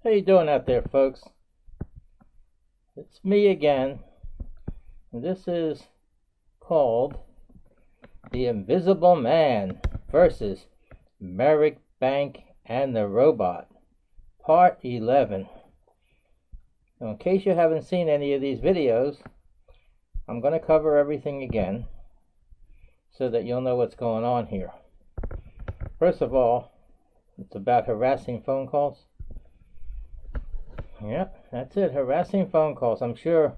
How you doing out there, folks? It's me again. This is called The Invisible Man versus Merrick Bank and the Robot, Part 11. Now, in case you haven't seen any of these videos, I'm going to cover everything again so that you'll know what's going on here. First of all, it's about harassing phone calls. Yep, that's it. Harassing phone calls. I'm sure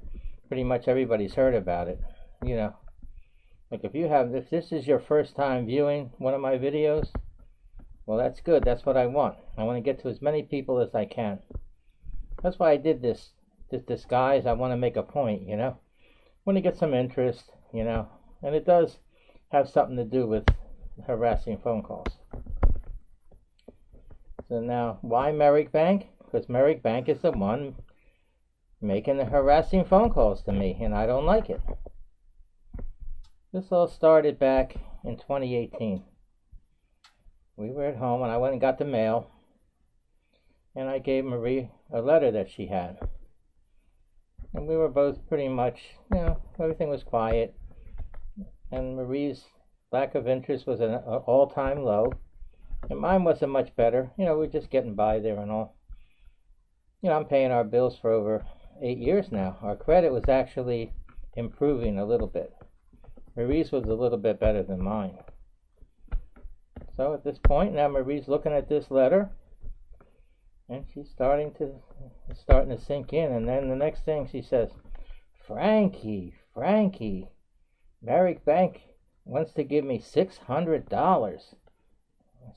pretty much everybody's heard about it. You know, like if this is your first time viewing one of my videos, well, that's good. That's what I want. I want to get to as many people as I can. That's why I did this disguise. I want to make a point, you know. I want to get some interest, you know. And it does have something to do with harassing phone calls. So now, why Merrick Bank? Because Merrick Bank is the one making the harassing phone calls to me, and I don't like it. This all started back in 2018. We were at home, and I went and got the mail, and I gave Marie a letter that she had. And we were both pretty much, you know, everything was quiet, and Marie's lack of interest was at an all-time low, and mine wasn't much better. You know, we were just getting by there and all. You know, I'm paying our bills for over 8 years now. Our credit was actually improving a little bit. Marie's was a little bit better than mine. So at this point, now Marie's looking at this letter, and she's starting to sink in. And then the next thing she says, Frankie, Merrick Bank wants to give me $600. I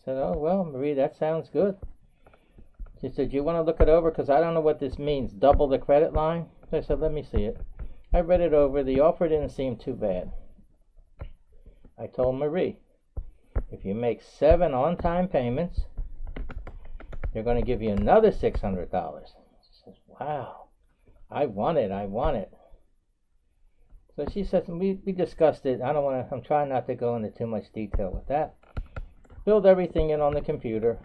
said, oh, well, Marie, that sounds good. She said, you want to look it over? Because I don't know what this means. Double the credit line? I said, let me see it. I read it over. The offer didn't seem too bad. I told Marie, if you make 7 on-time payments, they're going to give you another $600. She says, wow, I want it. So she says, we discussed it. I'm trying not to go into too much detail with that. Filled everything in on the computer.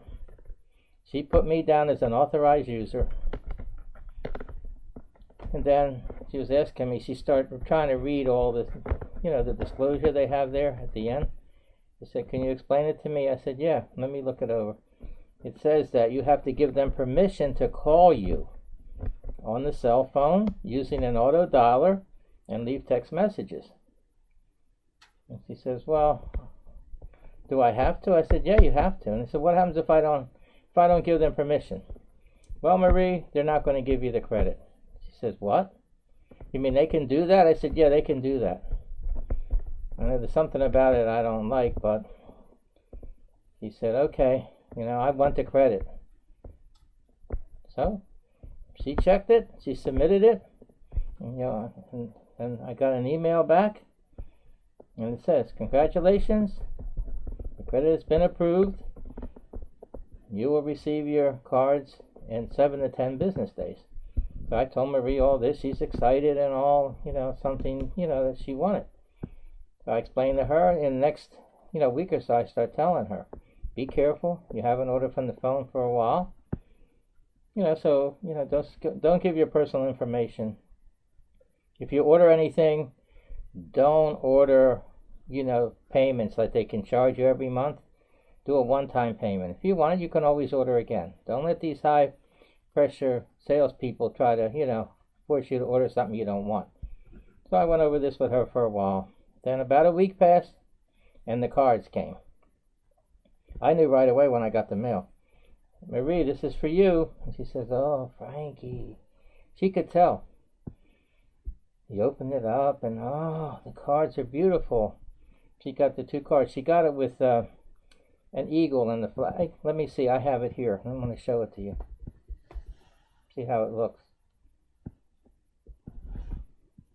She put me down as an authorized user. And then she was asking me, she started trying to read all the, you know, the disclosure they have there at the end. She said, can you explain it to me? I said, yeah, let me look it over. It says that you have to give them permission to call you on the cell phone using an auto dialer and leave text messages. And she says, well, do I have to? I said, yeah, you have to. And I said, what happens if I don't give them permission? Well, Marie, they're not going to give you the credit. She says, what? You mean they can do that? I said, yeah, they can do that. I know there's something about it I don't like, but she said, okay, you know, I want the credit. So she checked it, she submitted it, and, you know, and I got an email back, and it says, congratulations, the credit has been approved. You will receive your cards in 7 to 10 business days. So I told Marie all this. She's excited and all, you know, something, you know, that she wanted. So I explained to her in the next, you know, week or so, I start telling her, be careful. You haven't ordered from the phone for a while. You know, so, you know, don't give your personal information. If you order anything, don't order, you know, payments like they can charge you every month. Do a one-time payment. If you want it, you can always order again. Don't let these high-pressure salespeople try to, you know, force you to order something you don't want. So I went over this with her for a while. Then about a week passed, and the cards came. I knew right away when I got the mail. Marie, this is for you. And she says, oh, Frankie. She could tell. He opened it up, and oh, the cards are beautiful. She got the 2 cards. She got it with an eagle and the flag. Let me see, I have it here. I'm going to show it to you. See how it looks.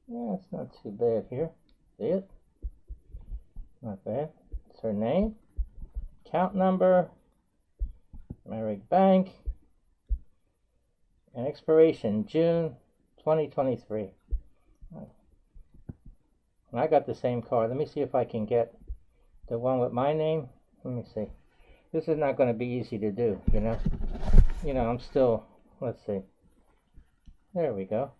Yeah, it's not too bad here. See it? Not bad. It's her name, account number, Merrick Bank, and expiration June 2023. And I got the same card. Let me see if I can get the one with my name. Let me see. This is not going to be easy to do, you know. I'm still let's see. There we go.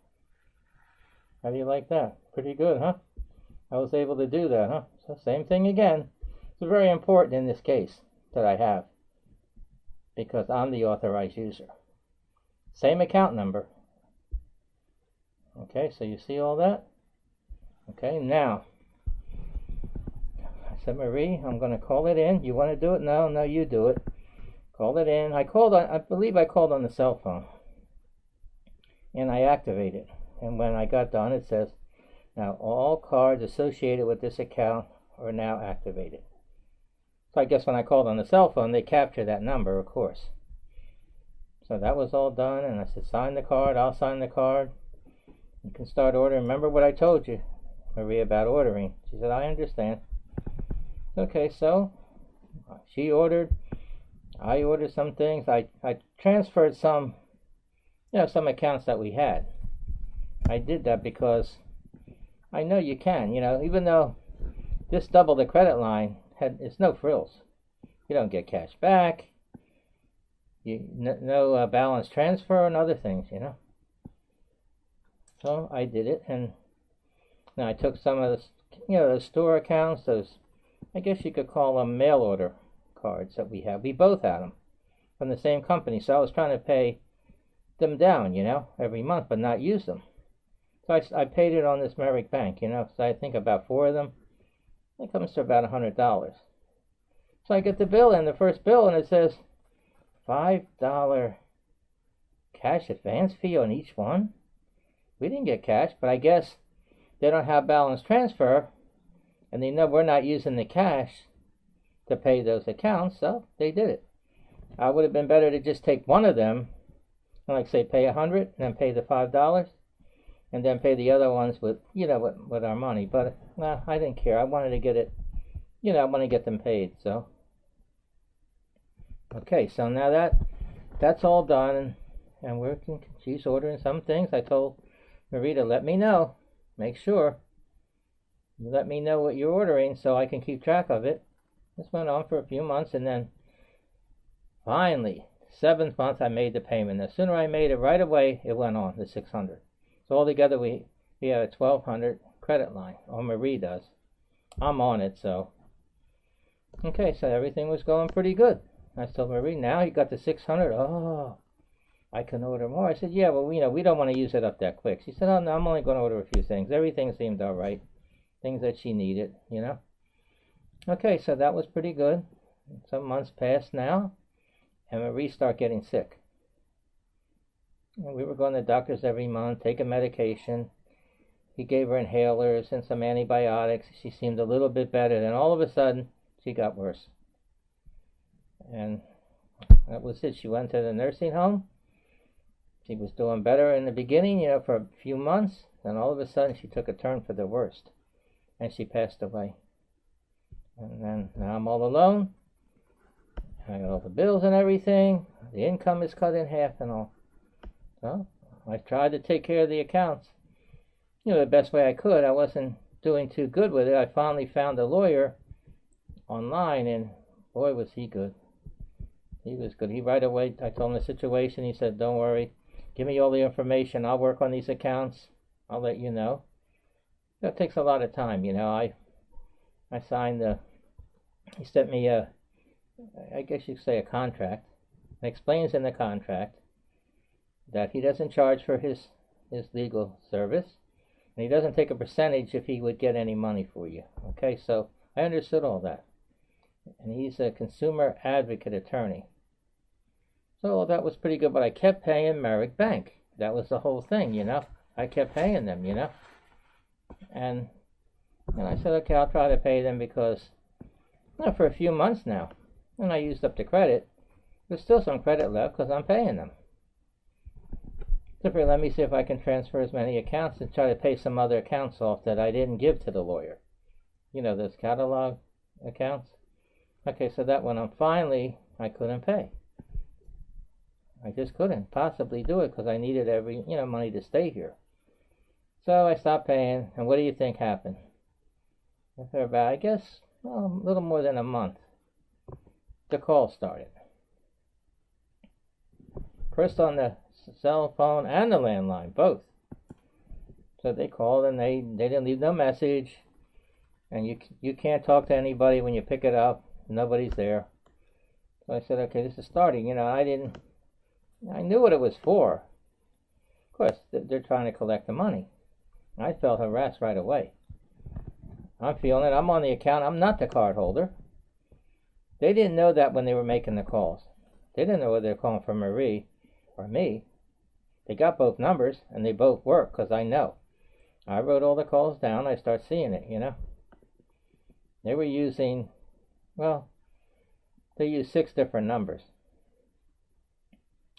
How do you like that? Pretty good, huh? I was able to do that, huh? So same thing again. It's very important in this case that I have, because I'm the authorized user. Same account number. Okay, so you see all that? Okay, now, I said, Marie, I'm going to call it in. You want to do it? No, you do it. Call it in. I believe I called on the cell phone. And I activated. And when I got done, it says, now all cards associated with this account are now activated. So I guess when I called on the cell phone, they captured that number, of course. So that was all done, and I said, sign the card. I'll sign the card. You can start ordering. Remember what I told you, Marie, about ordering? She said, I understand. Okay, so she ordered. I ordered some things. I transferred some, some accounts that we had. I did that because I know you can, even though this double the credit line it's no frills. You don't get cash back. No balance transfer and other things, So I did it, and now I took some of the store accounts, those, I guess you could call them mail order cards that we have. We both had them from the same company, so I was trying to pay them down, every month, but not use them. So I paid it on this Merrick bank, so I think about 4 of them. It comes to about $100. So I get the bill, and the first bill, and it says $5 cash advance fee on each one. We didn't get cash, but I guess they don't have balance transfer, and they know we're not using the cash to pay those accounts, so they did it. I would have been better to just take one of them, and like say pay $100, and then pay the $5. And then pay the other ones with, with our money. But, no, I didn't care. I wanted to get it, I want to get them paid, so. Okay, so now that's all done, and she's ordering some things. I told Marie to let me know. Make sure. You let me know what you're ordering so I can keep track of it. This went on for a few months, and then finally, 7th month, I made the payment. The sooner I made it right away, it went on, the $600. So altogether, we have a $1,200 credit line, or Marie does. I'm on it, so. Okay, so everything was going pretty good. I told Marie, now you got the $600. Oh, I can order more. I said, yeah, well, we don't want to use it up that quick. She said, oh, no, I'm only going to order a few things. Everything seemed all right. Things that she needed, Okay, so that was pretty good. Some months passed now, and Marie started getting sick. We were going to doctors every month, taking medication. He gave her inhalers and some antibiotics. She seemed a little bit better. Then all of a sudden, she got worse. And that was it. She went to the nursing home. She was doing better in the beginning, for a few months. Then all of a sudden, she took a turn for the worst. And she passed away. And then now I'm all alone. I got all the bills and everything. The income is cut in half and all. So I tried to take care of the accounts, the best way I could. I wasn't doing too good with it. I finally found a lawyer online, and boy, was he good. He was good. He right away, I told him the situation. He said, don't worry. Give me all the information. I'll work on these accounts. I'll let you know. That takes a lot of time, I signed he sent me I guess you could say a contract. It explains in the contract that he doesn't charge for his legal service, and he doesn't take a percentage if he would get any money for you. Okay, so I understood all that. And he's a consumer advocate attorney. So that was pretty good, but I kept paying Merrick Bank. That was the whole thing, I kept paying them, And I said, okay, I'll try to pay them because, for a few months now, and I used up the credit. There's still some credit left because I'm paying them. So let me see if I can transfer as many accounts and try to pay some other accounts off that I didn't give to the lawyer. Those catalog accounts. Okay, so that one finally I couldn't pay. I just couldn't possibly do it because I needed every money to stay here. So I stopped paying, and what do you think happened? After about, I guess, a little more than a month, the call started. First on the cell phone and the landline, both. So they called and they didn't leave no message, and you can't talk to anybody when you pick it up. Nobody's there. So I said, okay, this is starting. I knew what it was for. Of course, they're trying to collect the money. I felt harassed right away. I'm feeling it. I'm on the account. I'm not the card holder. They didn't know that when they were making the calls. They didn't know whether they were calling for Marie or me. They got both numbers, and they both work, because I know. I wrote all the calls down. I start seeing it, They were using, well, they used 6 different numbers.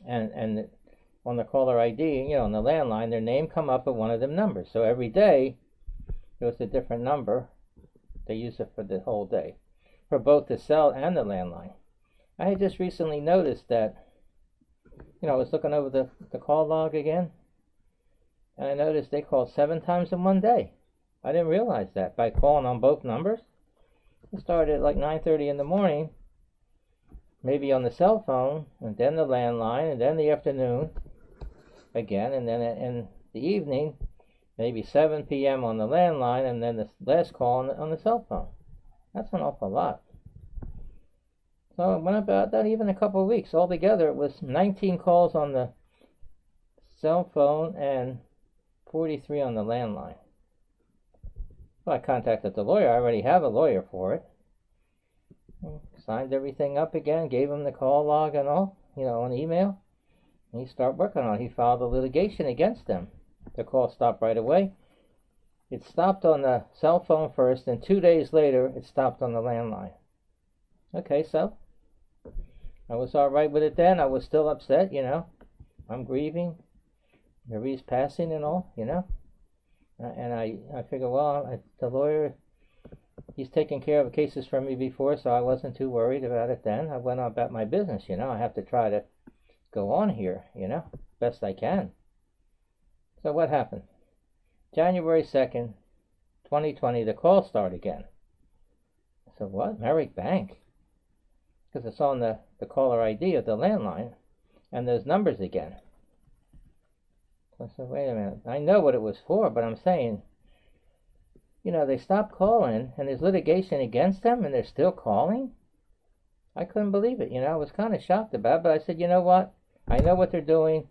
And on the caller ID, on the landline, their name come up with one of them numbers. So every day, it was a different number. They use it for the whole day, for both the cell and the landline. I had just recently noticed that, I was looking over the call log again, and I noticed they called 7 times in one day. I didn't realize that by calling on both numbers. It started at like 9:30 in the morning, maybe on the cell phone, and then the landline, and then the afternoon again, and then in the evening, maybe 7 p.m. on the landline, and then the last call on the cell phone. That's an awful lot. So it went about not even a couple of weeks. Altogether, it was 19 calls on the cell phone and 43 on the landline. So I contacted the lawyer. I already have a lawyer for it. Signed everything up again, gave him the call log and all, on email. And he started working on it. He filed a litigation against them. The call stopped right away. It stopped on the cell phone first, and 2 days later, it stopped on the landline. Okay, so I was all right with it then. I was still upset, I'm grieving. Marie's passing and all, And I figured, well, the lawyer, he's taken care of cases for me before, so I wasn't too worried about it then. I went on about my business, I have to try to go on here, best I can. So what happened? January 2nd, 2020, the calls start again. I said, what? Merrick Bank? Because it's on the caller ID of the landline, and those numbers again. So I said, wait a minute. I know what it was for, but I'm saying, they stopped calling, and there's litigation against them, and they're still calling? I couldn't believe it, I was kind of shocked about it, but I said, you know what? I know what they're doing,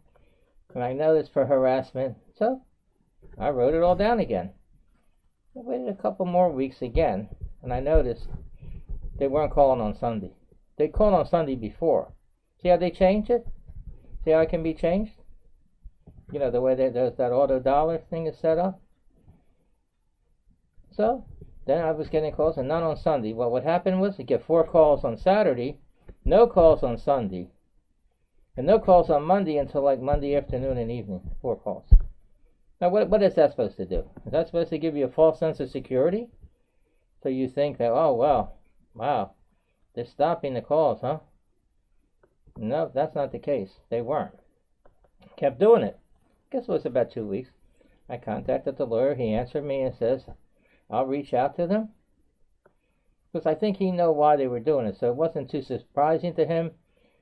and I know it's for harassment, so I wrote it all down again. I waited a couple more weeks again, and I noticed they weren't calling on Sunday. They called on Sunday before. See how they changed it? See how it can be changed? The way that auto dollar thing is set up. So, then I was getting calls, and not on Sunday. Well, what happened was, I get 4 calls on Saturday, no calls on Sunday, and no calls on Monday until like Monday afternoon and evening. 4 calls. Now, what is that supposed to do? Is that supposed to give you a false sense of security? So you think that, oh, well, wow, they're stopping the calls, huh? No, that's not the case. They weren't. Kept doing it. I guess it was about 2 weeks. I contacted the lawyer. He answered me and says, I'll reach out to them. Because I think he knew why they were doing it. So it wasn't too surprising to him,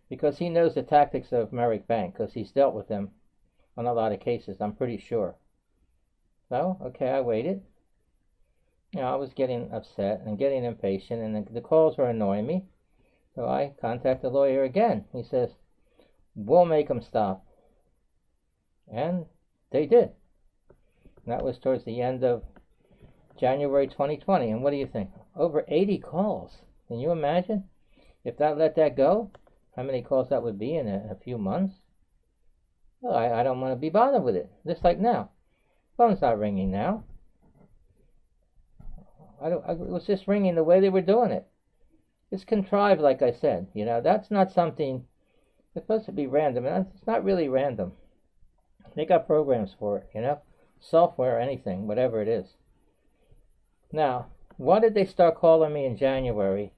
because he knows the tactics of Merrick Bank, because he's dealt with them on a lot of cases, I'm pretty sure. So, okay, I waited. I was getting upset and getting impatient, and the calls were annoying me. So I contacted the lawyer again. He says, we'll make them stop. And they did. And that was towards the end of January 2020. And what do you think? Over 80 calls. Can you imagine? If that let that go, how many calls that would be in a few months? Well, I don't want to be bothered with it. Just like now. Phone's not ringing now. It was just ringing the way they were doing it. It's contrived, like I said. That's not something, it's supposed to be random, and it's not really random. They got programs for it, software, anything, whatever it is. Now, why did they start calling me in January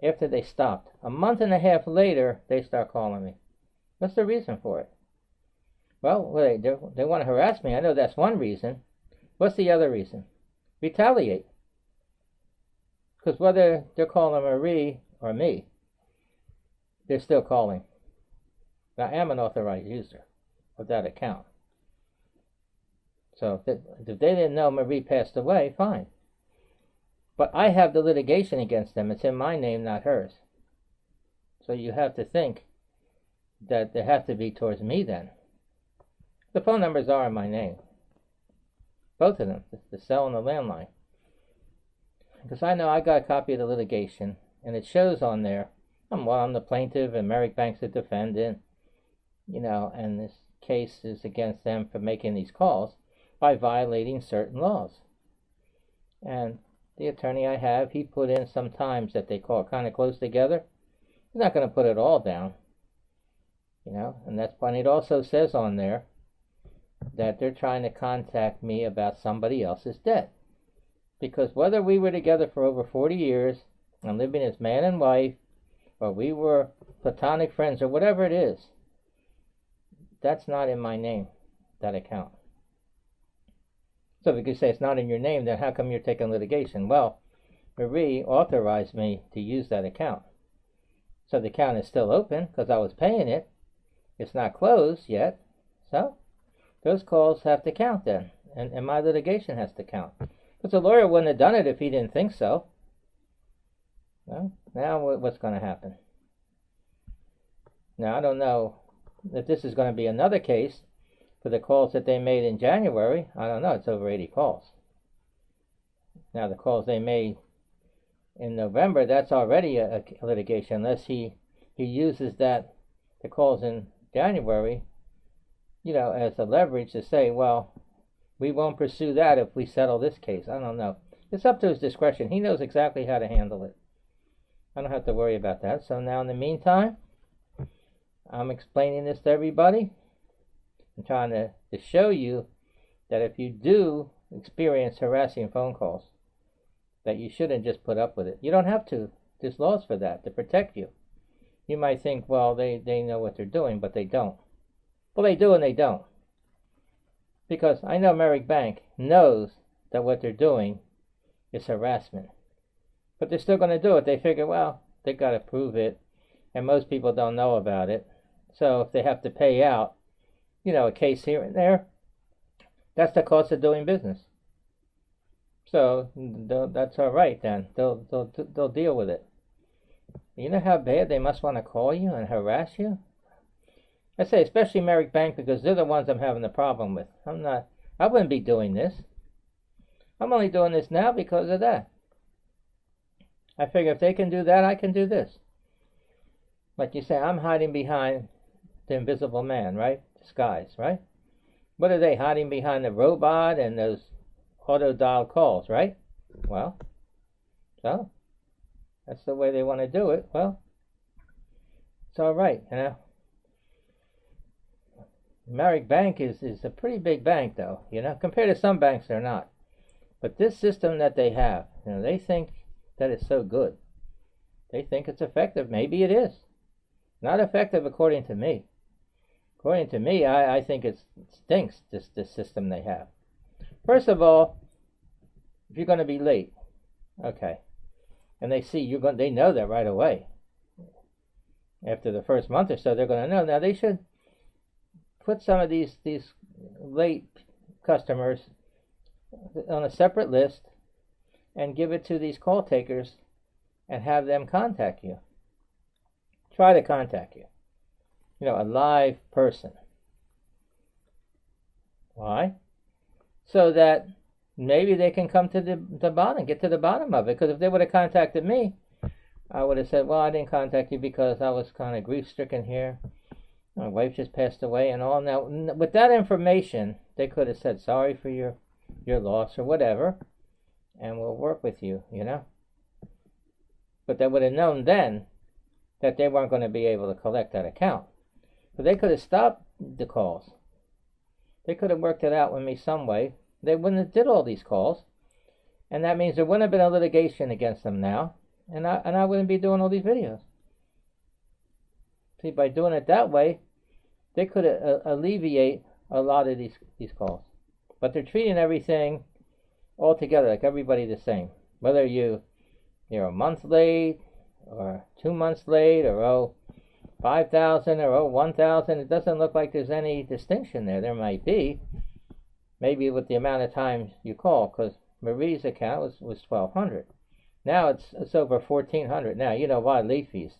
after they stopped? A month and a half later, they start calling me. What's the reason for it? Well, they want to harass me. I know that's one reason. What's the other reason? Retaliate. Because whether they're calling Marie or me, they're still calling. I am an authorized user. of that account. So if they didn't know Marie passed away, fine. But I have the litigation against them. It's in my name, not hers. So you have to think that there has to be towards me then. The phone numbers are in my name. Both of them, the cell and the landline. Because I know I got a copy of the litigation, and it shows on there, I'm the plaintiff and Merrick Bank's the defendant, and this case is against them for making these calls by violating certain laws. And the attorney I have, he put in some times that they call kind of close together. He's not going to put it all down, and that's fine. It also says on there that they're trying to contact me about somebody else's debt. Because whether we were together for over 40 years and living as man and wife, or we were platonic friends, or whatever it is, that's not in my name, that account. So if you could say it's not in your name, then how come you're taking litigation? Well, Marie authorized me to use that account. So the account is still open because I was paying it. It's not closed yet. So those calls have to count then. And my litigation has to count. Because the lawyer wouldn't have done it if he didn't think so. Well, now what's going to happen? Now, I don't know if this is going to be another case for the calls that they made in January. I don't know. It's over 80 calls. Now, the calls they made in November, that's already a litigation, unless he uses the calls in January, as a leverage to say, well, we won't pursue that if we settle this case. I don't know. It's up to his discretion. He knows exactly how to handle it. I don't have to worry about that. So now in the meantime, I'm explaining this to everybody. I'm trying to show you that if you do experience harassing phone calls, that you shouldn't just put up with it. You don't have to. There's laws for that, to protect you. You might think, well, they know what they're doing, but they don't. Well, they do and they don't. Because I know Merrick Bank knows that what they're doing is harassment. But they're still going to do it. They figure, well, they've got to prove it, and most people don't know about it. So if they have to pay out, a case here and there, that's the cost of doing business. So that's all right then. They'll deal with it. You know how bad they must want to call you and harass you? I say especially Merrick Bank because they're the ones I'm having the problem with. I wouldn't be doing this. I'm only doing this now because of that. I figure if they can do that, I can do this. Like you say, I'm hiding behind the invisible man, right? Disguise, right? What are they hiding behind? The robot and those auto dial calls, right? Well, so that's the way they want to do it. Well, it's all right, Merrick Bank is a pretty big bank, though, compared to some banks they're not. But this system that they have, they think that it's so good. They think it's effective. Maybe it is. Not effective according to me. According to me, I think it stinks, this system they have. First of all, if you're going to be late, okay, and they see they know that right away. After the first month or so, they're going to know. Now, they should put some of these late customers on a separate list and give it to these call takers and have them contact you. Try to contact you. A live person. Why? So that maybe they can come to the bottom, get to the bottom of it. Because if they would have contacted me, I would have said, well, I didn't contact you because I was kind of grief-stricken here. My wife just passed away and all. Now, with that information, they could have said, sorry for your loss or whatever, and we'll work with you, But they would have known then that they weren't going to be able to collect that account. So they could have stopped the calls. They could have worked it out with me some way. They wouldn't have did all these calls. And that means there wouldn't have been a litigation against them now. And I wouldn't be doing all these videos. See, by doing it that way, they could alleviate a lot of these calls. But they're treating everything all together, like everybody the same. Whether you're a month late, or 2 months late, or 5,000 or 1,000. It doesn't look like there's any distinction there. There might be, maybe with the amount of times you call, because Marie's account was 1,200. Now it's over 1,400. Now you know why, late fees.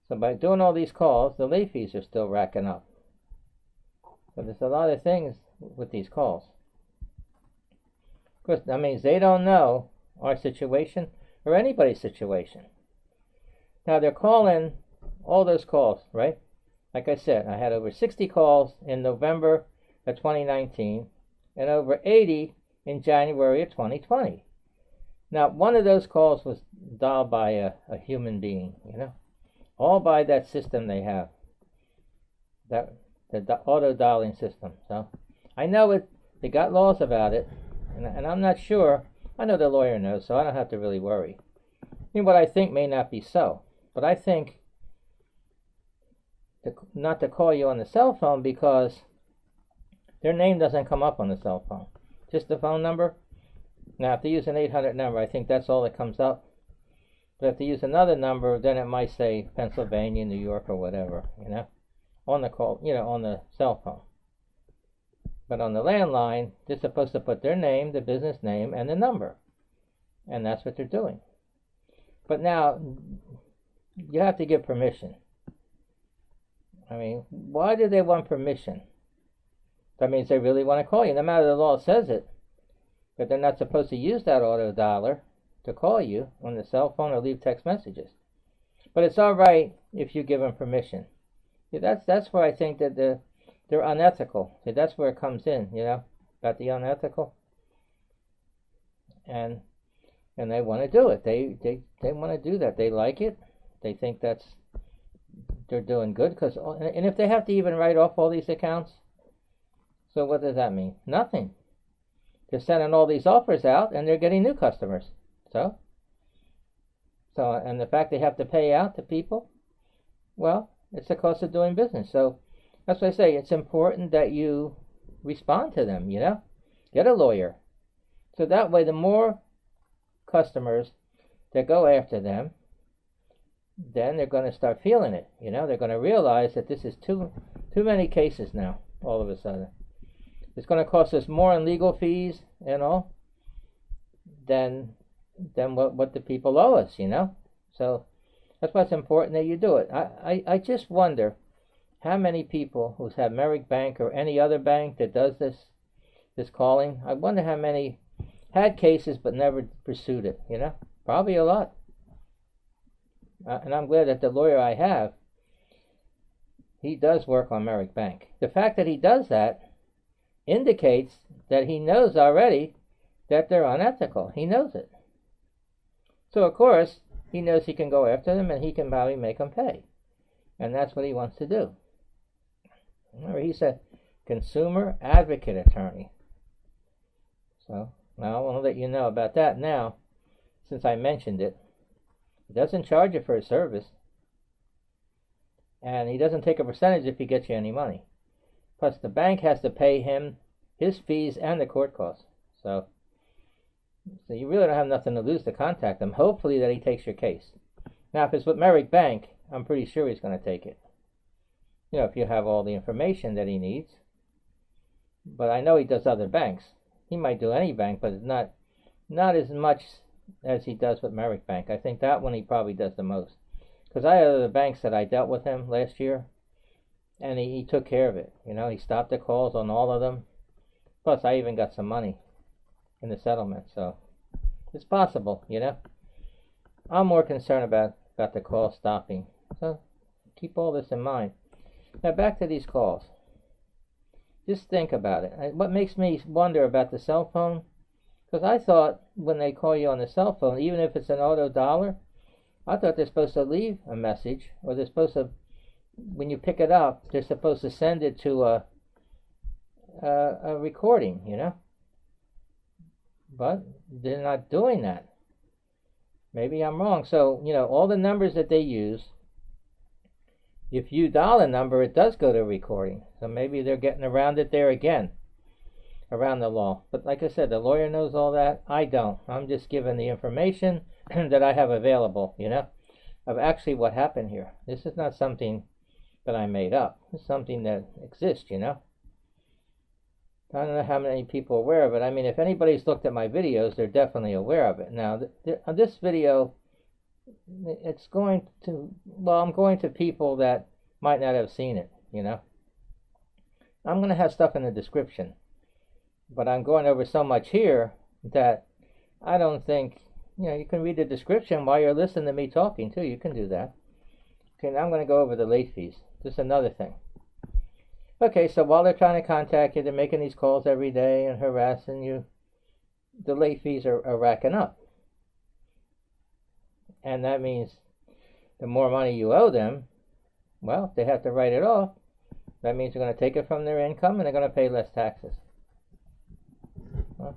So by doing all these calls, the late fees are still racking up. So there's a lot of things with these calls. Of course, that means they don't know our situation or anybody's situation. Now they're calling all those calls, right? Like I said, I had over 60 calls in November of 2019 and over 80 in January of 2020. Now, one of those calls was dialed by a human being, you know, all by that system they have, the auto dialing system. So I know they got laws about it, and I'm not sure. I know the lawyer knows, so I don't have to really worry. I mean, what I think may not be so, but I think not to call you on the cell phone because their name doesn't come up on the cell phone, just the phone number. Now, if they use an 800 number, I think that's all that comes up. But if they use another number, then it might say Pennsylvania, New York, or whatever, you know, on the call, you know, on the cell phone. But on the landline, they're supposed to put their name, the business name, and the number. And that's what they're doing. But now, you have to give permission. I mean, why do they want permission? That means they really want to call you. No matter the law says it. But they're not supposed to use that auto dialer to call you on the cell phone or leave text messages. But it's all right if you give them permission. Yeah, that's where I think that they're unethical. See, that's where it comes in, you know, about the unethical. And they want to do it. They want to do that. They like it. They think they're doing good. And if they have to even write off all these accounts, so what does that mean? Nothing. They're sending all these offers out, and they're getting new customers. So, and the fact they have to pay out to people, well, it's the cost of doing business. So that's why I say it's important that you respond to them, you know. Get a lawyer. So that way, the more customers that go after them, then they're going to start feeling it, you know. They're going to realize that this is too many cases now, all of a sudden. It's going to cost us more in legal fees and all than what the people owe us, you know. So that's why it's important that you do it. I just wonder how many people who's had Merrick Bank or any other bank that does this calling. I wonder how many had cases but never pursued it, you know. Probably a lot. And I'm glad that the lawyer I have, he does work on Merrick Bank. The fact that he does that indicates that he knows already that they're unethical. He knows it. So, of course, he knows he can go after them and he can probably make them pay. And that's what he wants to do. Remember, he's a consumer advocate attorney. So, now I want to let you know about that now, since I mentioned it. He doesn't charge you for his service. And he doesn't take a percentage if he gets you any money. Plus, the bank has to pay him his fees and the court costs. So you really don't have nothing to lose to contact him. Hopefully that he takes your case. Now, if it's with Merrick Bank, I'm pretty sure he's going to take it. You know, if you have all the information that he needs. But I know he does other banks. He might do any bank, but it's not as much as he does with Merrick Bank. I think that one he probably does the most. Because I had other banks that I dealt with him last year. And he took care of it. You know, he stopped the calls on all of them. Plus, I even got some money in the settlement. So, it's possible, you know. I'm more concerned about the call stopping. So, keep all this in mind. Now, back to these calls. Just think about it. What makes me wonder about the cell phone, because I thought when they call you on the cell phone, even if it's an auto dialer, I thought they're supposed to leave a message, or they're supposed to, when you pick it up, they're supposed to send it to a recording, you know. But they're not doing that. Maybe I'm wrong. So, you know, all the numbers that they use, if you dial a number, it does go to recording. So maybe they're getting around it there again, around the law. But like I said, the lawyer knows all that. I don't. I'm just giving the information that I have available, you know. of actually what happened here. This is not something that I made up. It's something that exists, you know. I don't know how many people are aware of it. I mean, if anybody's looked at my videos, they're definitely aware of it. Now, on this video, it's going to, well, I'm going to people that might not have seen it, you know. I'm going to have stuff in the description, but I'm going over so much here that I don't think, you know, you can read the description while you're listening to me talking too. You can do that. Okay, now I'm going to go over the late fees. Just another thing. Okay, so while they're trying to contact you, they're making these calls every day and harassing you, the late fees are racking up. And that means the more money you owe them, well, if they have to write it off, that means they're going to take it from their income and they're going to pay less taxes. Well,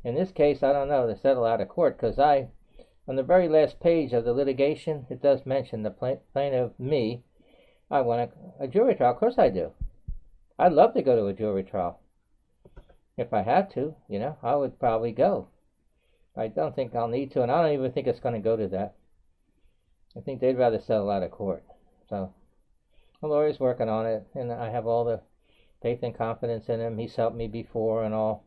in this case, I don't know, to settle out of court, because on the very last page of the litigation, it does mention the plaintiff, me, I want a jury trial. Of course I do. I'd love to go to a jury trial. If I had to, you know, I would probably go. I don't think I'll need to, and I don't even think it's going to go to that. I think they'd rather settle out of court. So, the lawyer's working on it, and I have all the faith and confidence in him. He's helped me before and all.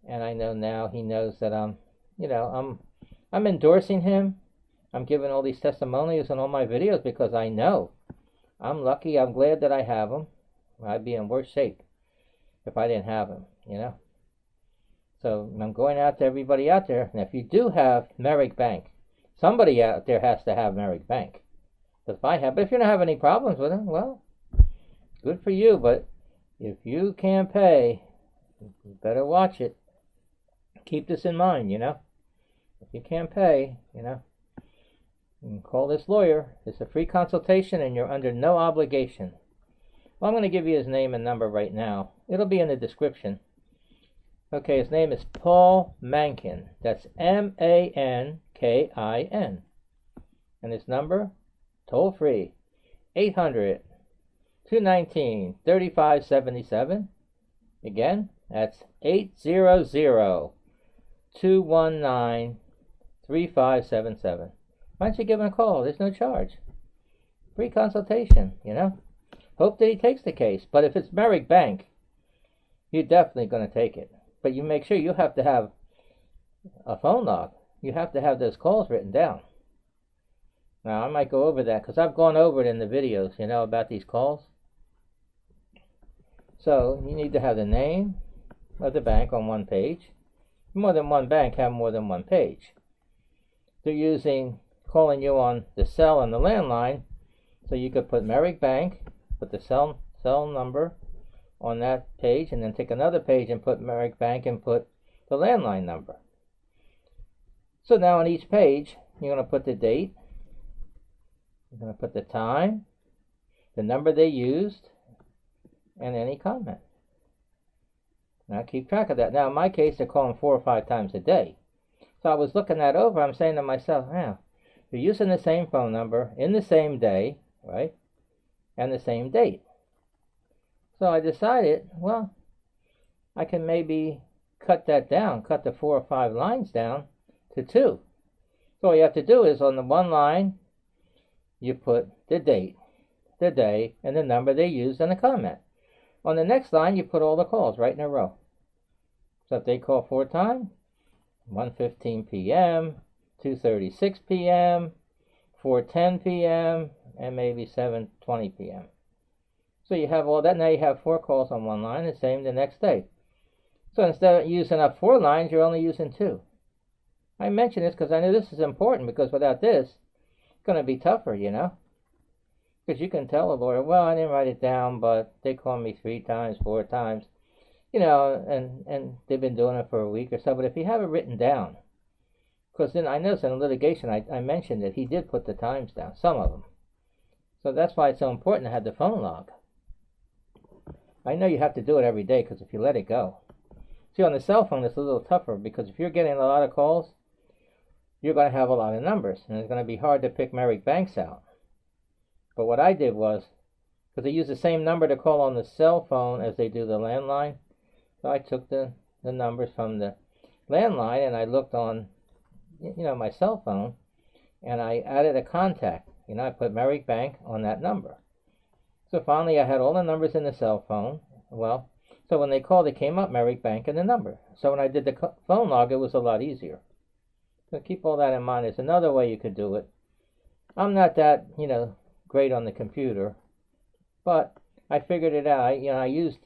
And I know now he knows that I'm endorsing him. I'm giving all these testimonials in all my videos because I know. I'm lucky. I'm glad that I have him. I'd be in worse shape if I didn't have him, you know. So I'm going out to everybody out there. And if you do have Merrick Bank, somebody out there has to have Merrick Bank. If I have, but if you don't have any problems with him, well, good for you. But if you can't pay, you better watch it. Keep this in mind, you know. If you can't pay, you know, you can call this lawyer. It's a free consultation and you're under no obligation. Well, I'm going to give you his name and number right now. It'll be in the description. Okay, his name is Paul Mankin. That's Mankin. And his number, toll free, 800-219-3577. Again, that's 800-219-3577. Why don't you give him a call? There's no charge. Free consultation, you know. Hope that he takes the case. But if it's Merrick Bank, you're definitely going to take it. But you make sure you have to have a phone log. You have to have those calls written down. Now, I might go over that because I've gone over it in the videos, you know, about these calls. So, you need to have the name of the bank on one page. More than one bank have more than one page. They're calling you on the cell and the landline, so you could put Merrick Bank, put the cell number on that page, and then take another page and put Merrick Bank and put the landline number. So now on each page, you're going to put the date, you're going to put the time, the number they used, and any comment. Now keep track of that. Now in my case, they're calling 4 or 5 times a day. So I was looking that over, I'm saying to myself, yeah, they're using the same phone number in the same day, right? And the same date. So I decided, well, I can maybe cut that down, cut the 4 or 5 lines down to 2. So all you have to do is on the one line, you put the date, the day, and the number they used and a comment. On the next line, you put all the calls right in a row. So if they call 4 times, 1:15 p.m., 2:36 p.m., 4:10 p.m., and maybe 7:20 p.m. So you have all that. Now you have 4 calls on one line, the same the next day. So instead of using up 4 lines, you're only using 2. I mention this because I know this is important, because without this, it's going to be tougher, you know. Because you can tell a lawyer, well, I didn't write it down, but they called me 3 times, 4 times, you know, and they've been doing it for a week or so. But if you have it written down, because then I noticed in the litigation, I mentioned that he did put the times down, some of them. So that's why it's so important to have the phone log. I know you have to do it every day, because if you let it go. See, on the cell phone, it's a little tougher, because if you're getting a lot of calls, you're going to have a lot of numbers, and it's going to be hard to pick Merrick Banks out. But what I did was, because they use the same number to call on the cell phone as they do the landline, so I took the numbers from the landline and I looked on, you know, my cell phone, and I added a contact. I put Merrick Bank on that number. So finally I had all the numbers in the cell phone. Well, so when they called, it came up Merrick Bank and the number. So when I did the phone log, it was a lot easier. So keep all that in mind. There's another way you could do it. I'm not that, great on the computer, but I figured it out. I used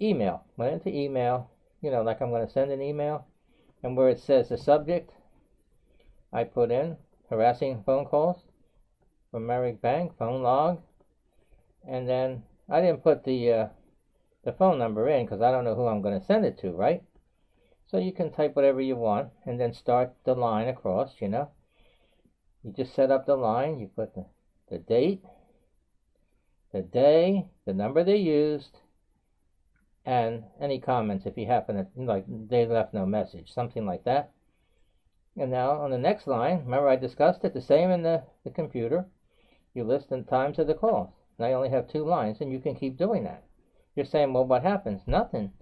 email. Went into email, like I'm going to send an email, and where it says the subject, I put in harassing phone calls from Merrick Bank, phone log, and then I didn't put the phone number in because I don't know who I'm going to send it to, right? So you can type whatever you want and then start the line across, You just set up the line, you put the date, the day, the number they used, and any comments if you happen to, like, they left no message, something like that. And now on the next line, remember I discussed it, the same in the computer, you list the times of the calls. Now you only have 2 lines, and you can keep doing that. You're saying, well, what happens? Nothing.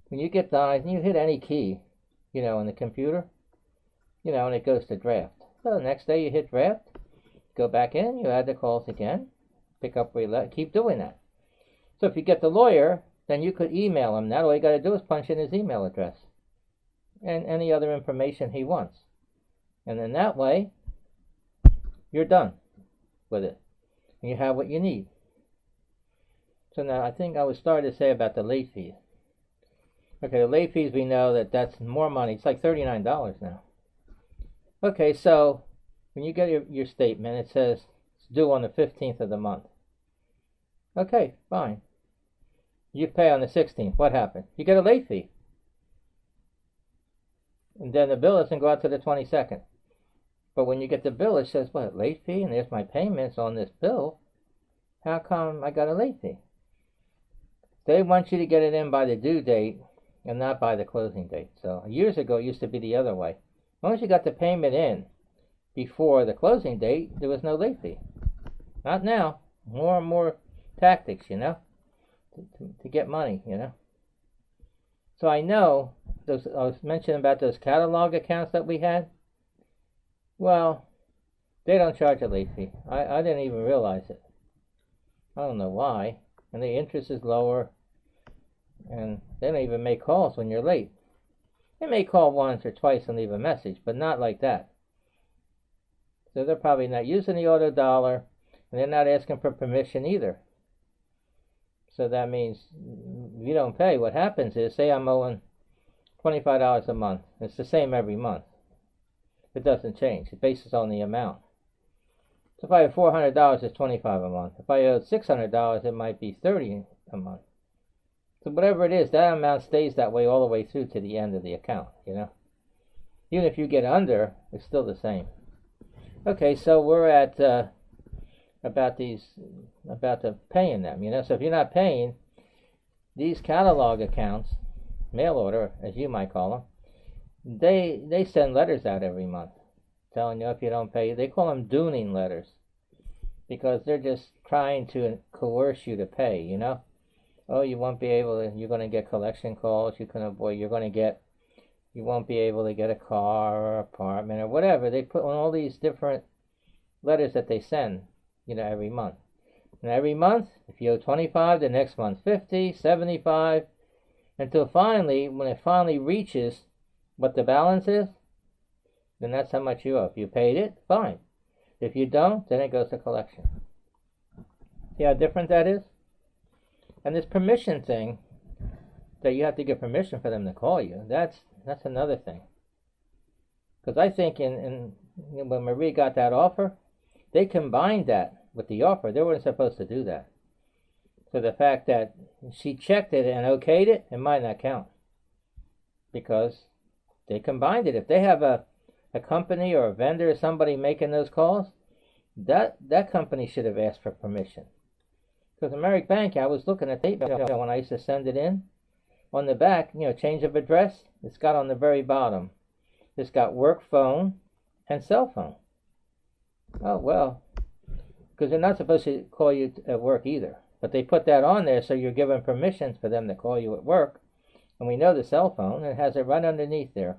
When you get done, you hit any key, in the computer, and it goes to draft. So the next day you hit draft, go back in, you add the calls again, pick up where you left, keep doing that. So if you get the lawyer, then you could email him. Now all you got to do is punch in his email address and any other information he wants. And then that way, you're done with it. And you have what you need. So now I think I was starting to say about the late fees. Okay, the late fees, we know that's more money. It's like $39 now. Okay, so when you get your statement, it says it's due on the 15th of the month. Okay, fine. You pay on the 16th. What happened? You get a late fee. And then the bill doesn't go out to the 22nd. But when you get the bill, it says, what, late fee? And there's my payments on this bill. How come I got a late fee? They want you to get it in by the due date and not by the closing date. So years ago, it used to be the other way. As long as you got the payment in before the closing date, there was no late fee. Not now. More and more tactics, to get money, So I know, I was mentioning about those catalog accounts that we had. Well, they don't charge a late fee. I didn't even realize it. I don't know why. And the interest is lower. And they don't even make calls when you're late. They may call once or twice and leave a message, but not like that. So they're probably not using the auto dollar, and they're not asking for permission either. So that means if you don't pay, what happens is, say I'm owing $25 a month. It's the same every month. It doesn't change. It bases on the amount. So if I have $400, it's $25 a month. If I owe $600, it might be $30 a month. So whatever it is, that amount stays that way all the way through to the end of the account, Even if you get under, it's still the same. Okay, so we're at about the paying them, So if you're not paying, these catalog accounts, mail order, as you might call them, they send letters out every month telling you if you don't pay. They call them dooning letters because they're just trying to coerce you to pay, Oh, you won't be able to, you're going to get collection calls, you won't be able to get a car or apartment or whatever. They put on all these different letters that they send, every month. And every month, if you owe 25, the next month 50, 75, until finally, when it finally reaches what the balance is, then that's how much you owe. If you paid it, fine. If you don't, then it goes to collection. See how different that is? And this permission thing, that you have to get permission for them to call you, that's another thing. Because I think when Marie got that offer, they combined that with the offer. They weren't supposed to do that. So the fact that she checked it and okayed it, it might not count. Because they combined it. If they have a company or a vendor or somebody making those calls, that company should have asked for permission. Because the Merrick Bank, I was looking at the when I used to send it in. On the back, change of address, it's got on the very bottom. It's got work phone and cell phone. Oh, well, because they're not supposed to call you at work either. But they put that on there so you're given permission for them to call you at work. And we know the cell phone, it has it right underneath there.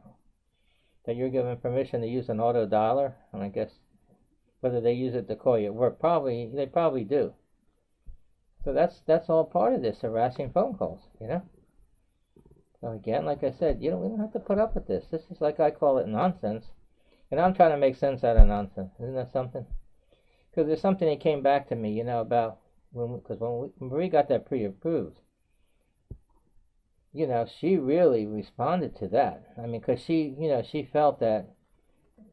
that you're given permission to use an auto dialer, and I guess whether they use it to call you at work, they probably do. So that's all part of this harassing phone calls, you know. So again, like I said, we don't have to put up with this. This is, like I call it, nonsense, and I'm trying to make sense out of nonsense. Isn't that something? Because there's something that came back to me, about when Marie got that pre-approved. She really responded to that. I mean, because she felt that,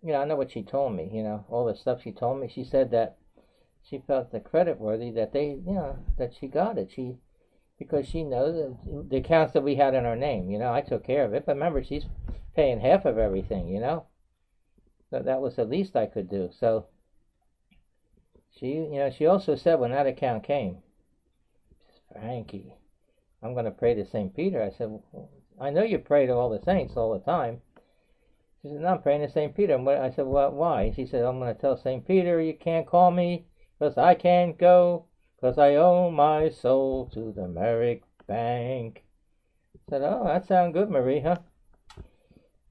I know what she told me, all the stuff she told me. She said that she felt the credit worthy that that she got it. Because she knows the accounts that we had in her name, I took care of it. But remember, she's paying half of everything, So that was the least I could do. So she also said when that account came, Frankie, I'm going to pray to St. Peter. I said, well, I know you pray to all the saints all the time. She said, no, I'm praying to St. Peter. I said, well, why? She said, I'm going to tell St. Peter you can't call me because I can't go because I owe my soul to the Merrick Bank. I said, oh, that sounds good, Marie, huh?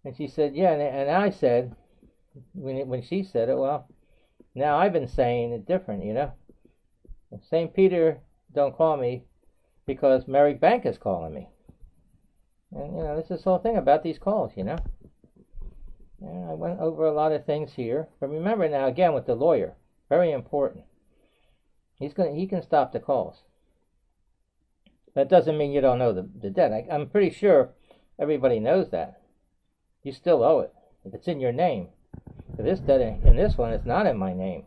And she said, yeah, and I said, when she said it, well, now I've been saying it different, St. Peter don't call me because Merrick Bank is calling me. And, this is the whole thing about these calls, And I went over a lot of things here. But remember now, again, with the lawyer, very important. He can stop the calls. That doesn't mean you don't know the debt. I'm pretty sure everybody knows that. You still owe it. If it's in your name. But this debt in this one is not in my name.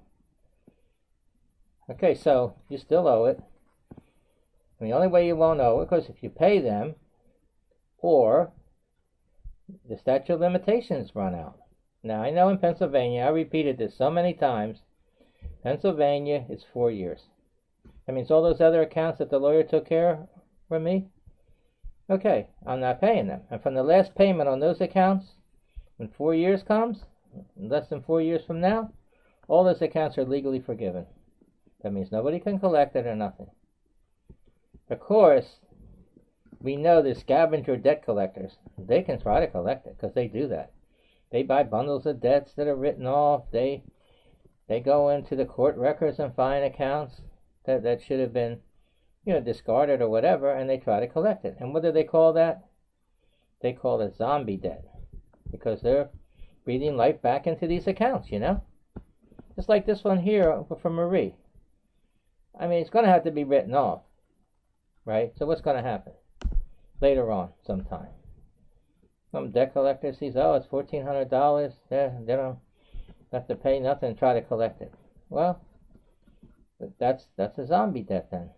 Okay, so you still owe it. And the only way you won't owe it, because if you pay them, or the statute of limitations run out. Now, I know in Pennsylvania, I repeated this so many times, Pennsylvania is 4 years. That means all those other accounts that the lawyer took care of for me, okay, I'm not paying them. And from the last payment on those accounts, when 4 years comes, less than 4 years from now, all those accounts are legally forgiven. That means nobody can collect it or nothing. Of course, we know the scavenger debt collectors, they can try to collect it because they do that. They buy bundles of debts that are written off. They go into the court records and find accounts that should have been, discarded or whatever, and they try to collect it. And what do they call that? They call it zombie debt because they're breathing life back into these accounts, Just like this one here from Marie. I mean, it's going to have to be written off, right? So what's going to happen? Later on, sometime. Some debt collector sees, oh, it's $1,400. They don't have to pay nothing and try to collect it. Well, that's a zombie debt then.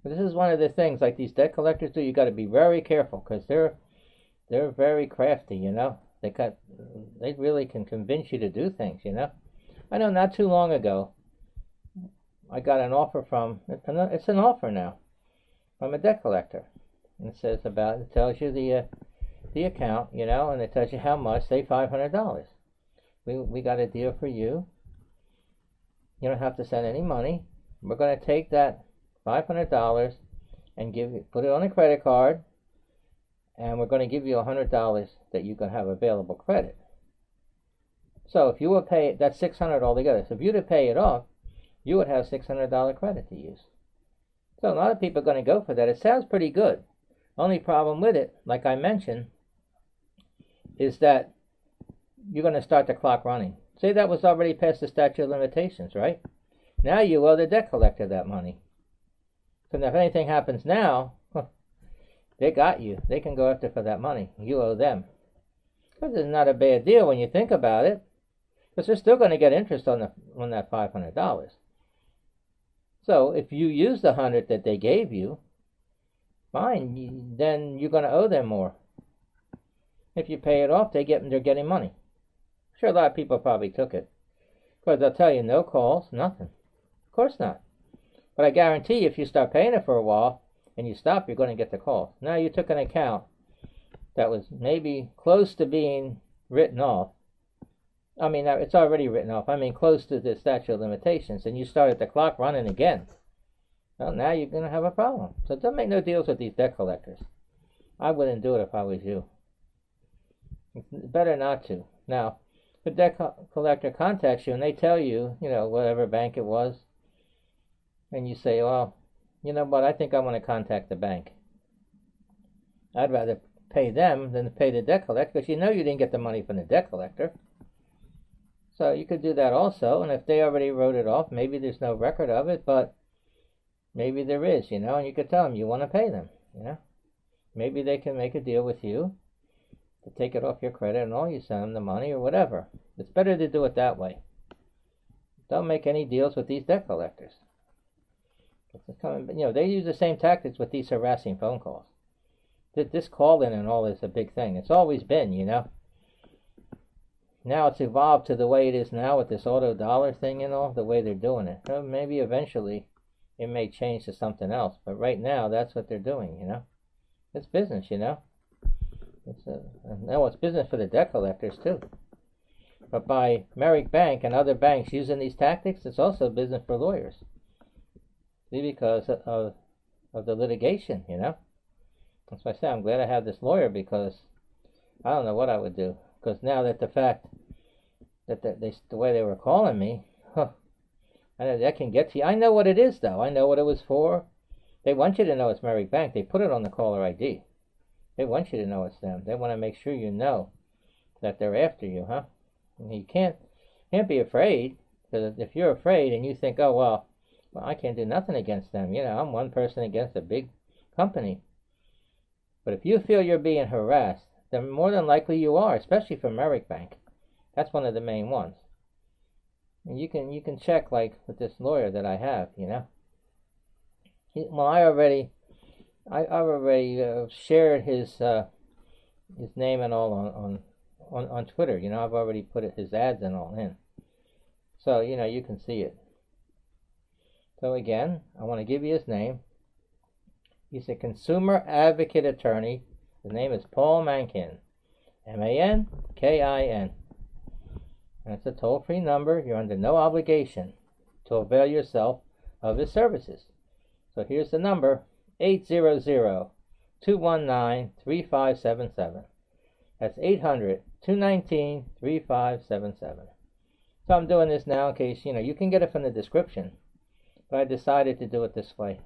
But this is one of the things like these debt collectors do. You got to be very careful because they're very crafty. They really can convince you to do things. I know not too long ago, I got an offer it's an offer now, from a debt collector. And it tells you the account, and it tells you how much, say $500. We got a deal for you. You don't have to send any money. We're going to take that $500 and put it on a credit card, and we're going to give you $100 that you can have available credit. So if you would pay, that's $600 altogether. So if you were to pay it off, you would have $600 credit to use. So a lot of people are going to go for that. It sounds pretty good. Only problem with it, like I mentioned, is that you're going to start the clock running. Say that was already past the statute of limitations, right? Now you owe the debt collector that money. So now if anything happens now, they got you. They can go after for that money. You owe them. Because it's not a bad deal when you think about it. Because they're still going to get interest on that $500. So if you use the $100 that they gave you, fine, then you're going to owe them more. If you pay it off, they're getting money. Sure, a lot of people probably took it. Because they'll tell you no calls, nothing. Of course not. But I guarantee you, if you start paying it for a while and you stop, you're going to get the calls. Now you took an account that was maybe close to being written off. I mean, it's already written off. I mean, close to the statute of limitations, and you started the clock running again. Well, now you're going to have a problem. So don't make no deals with these debt collectors. I wouldn't do it if I was you. It's better not to. Now, if a debt collector contacts you and they tell you, whatever bank it was, and you say, well, you know what, I think I want to contact the bank. I'd rather pay them than to pay the debt collector, because you didn't get the money from the debt collector. So you could do that also, and if they already wrote it off, maybe there's no record of it, but maybe there is, and you could tell them you want to pay them, Maybe they can make a deal with you to take it off your credit and all, you send them the money or whatever. It's better to do it that way. Don't make any deals with these debt collectors. They use the same tactics with these harassing phone calls. This call-in and all is a big thing. It's always been, Now it's evolved to the way it is now with this auto dollar thing and all, the way they're doing it. So maybe eventually it may change to something else, but right now that's what they're doing, It's business, It's business for the debt collectors too. But by Merrick Bank and other banks using these tactics, it's also business for lawyers. See, because of the litigation, That's why I say I'm glad I have this lawyer, because I don't know what I would do. Because now that the fact that the way they were calling me, I know that can get to you. I know what it is, though. I know what it was for. They want you to know it's Merrick Bank. They put it on the caller ID. They want you to know it's them. They want to make sure you know that they're after you, And you can't be afraid, because if you're afraid and you think, oh, well, I can't do nothing against them. I'm one person against a big company. But if you feel you're being harassed, then more than likely you are, especially from Merrick Bank. That's one of the main ones. And you can check, like with this lawyer that I have, Well, I already shared his name and all on Twitter. I've already put his ads and all in, so you can see it. So again, I want to give you his name. He's a consumer advocate attorney. His name is Paul Mankin, Mankin. And it's a toll-free number. You're under no obligation to avail yourself of his services. So here's the number, 800-219-3577. That's 800-219-3577. So I'm doing this now in case, you can get it from the description. But I decided to do it this way,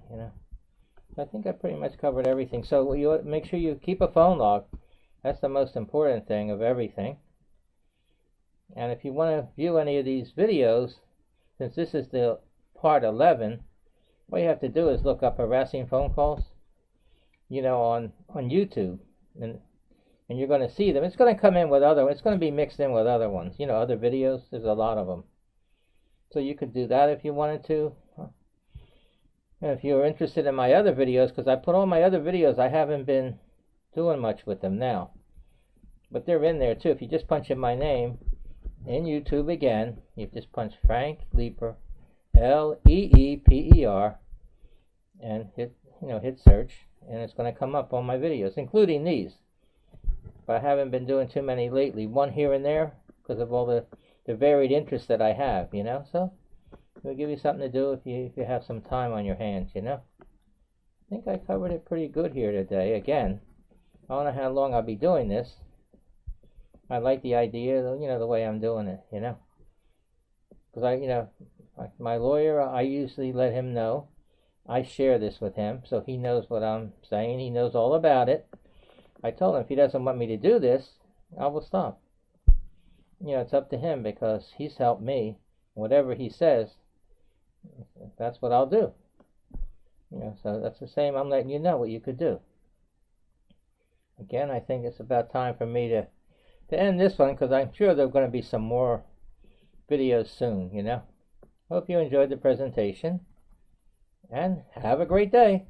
I think I pretty much covered everything. So you make sure you keep a phone log. That's the most important thing of everything. And if you want to view any of these videos, since this is the part 11, what you have to do is look up harassing phone calls, on YouTube, and you're going to see them. It's going to come in with it's going to be mixed in with other ones, other videos. There's a lot of them. So you could do that if you wanted to. And if you're interested in my other videos, because I put all my other videos, I haven't been doing much with them now. But they're in there too. If you just punch in my name in YouTube again, you just punch Frank Leeper, Leeper, and hit search, and it's going to come up on my videos, including these. But I haven't been doing too many lately, one here and there, because of all the varied interests that I have, So it'll give you something to do if you have some time on your hands, I think I covered it pretty good here today. Again, I don't know how long I'll be doing this. I like the idea, the way I'm doing it, Because my lawyer, I usually let him know. I share this with him, so he knows what I'm saying. He knows all about it. I told him if he doesn't want me to do this, I will stop. It's up to him, because he's helped me. Whatever he says, that's what I'll do. So that's the same. I'm letting you know what you could do. Again, I think it's about time for me to end this one, because I'm sure there are going to be some more videos soon, Hope you enjoyed the presentation, and have a great day.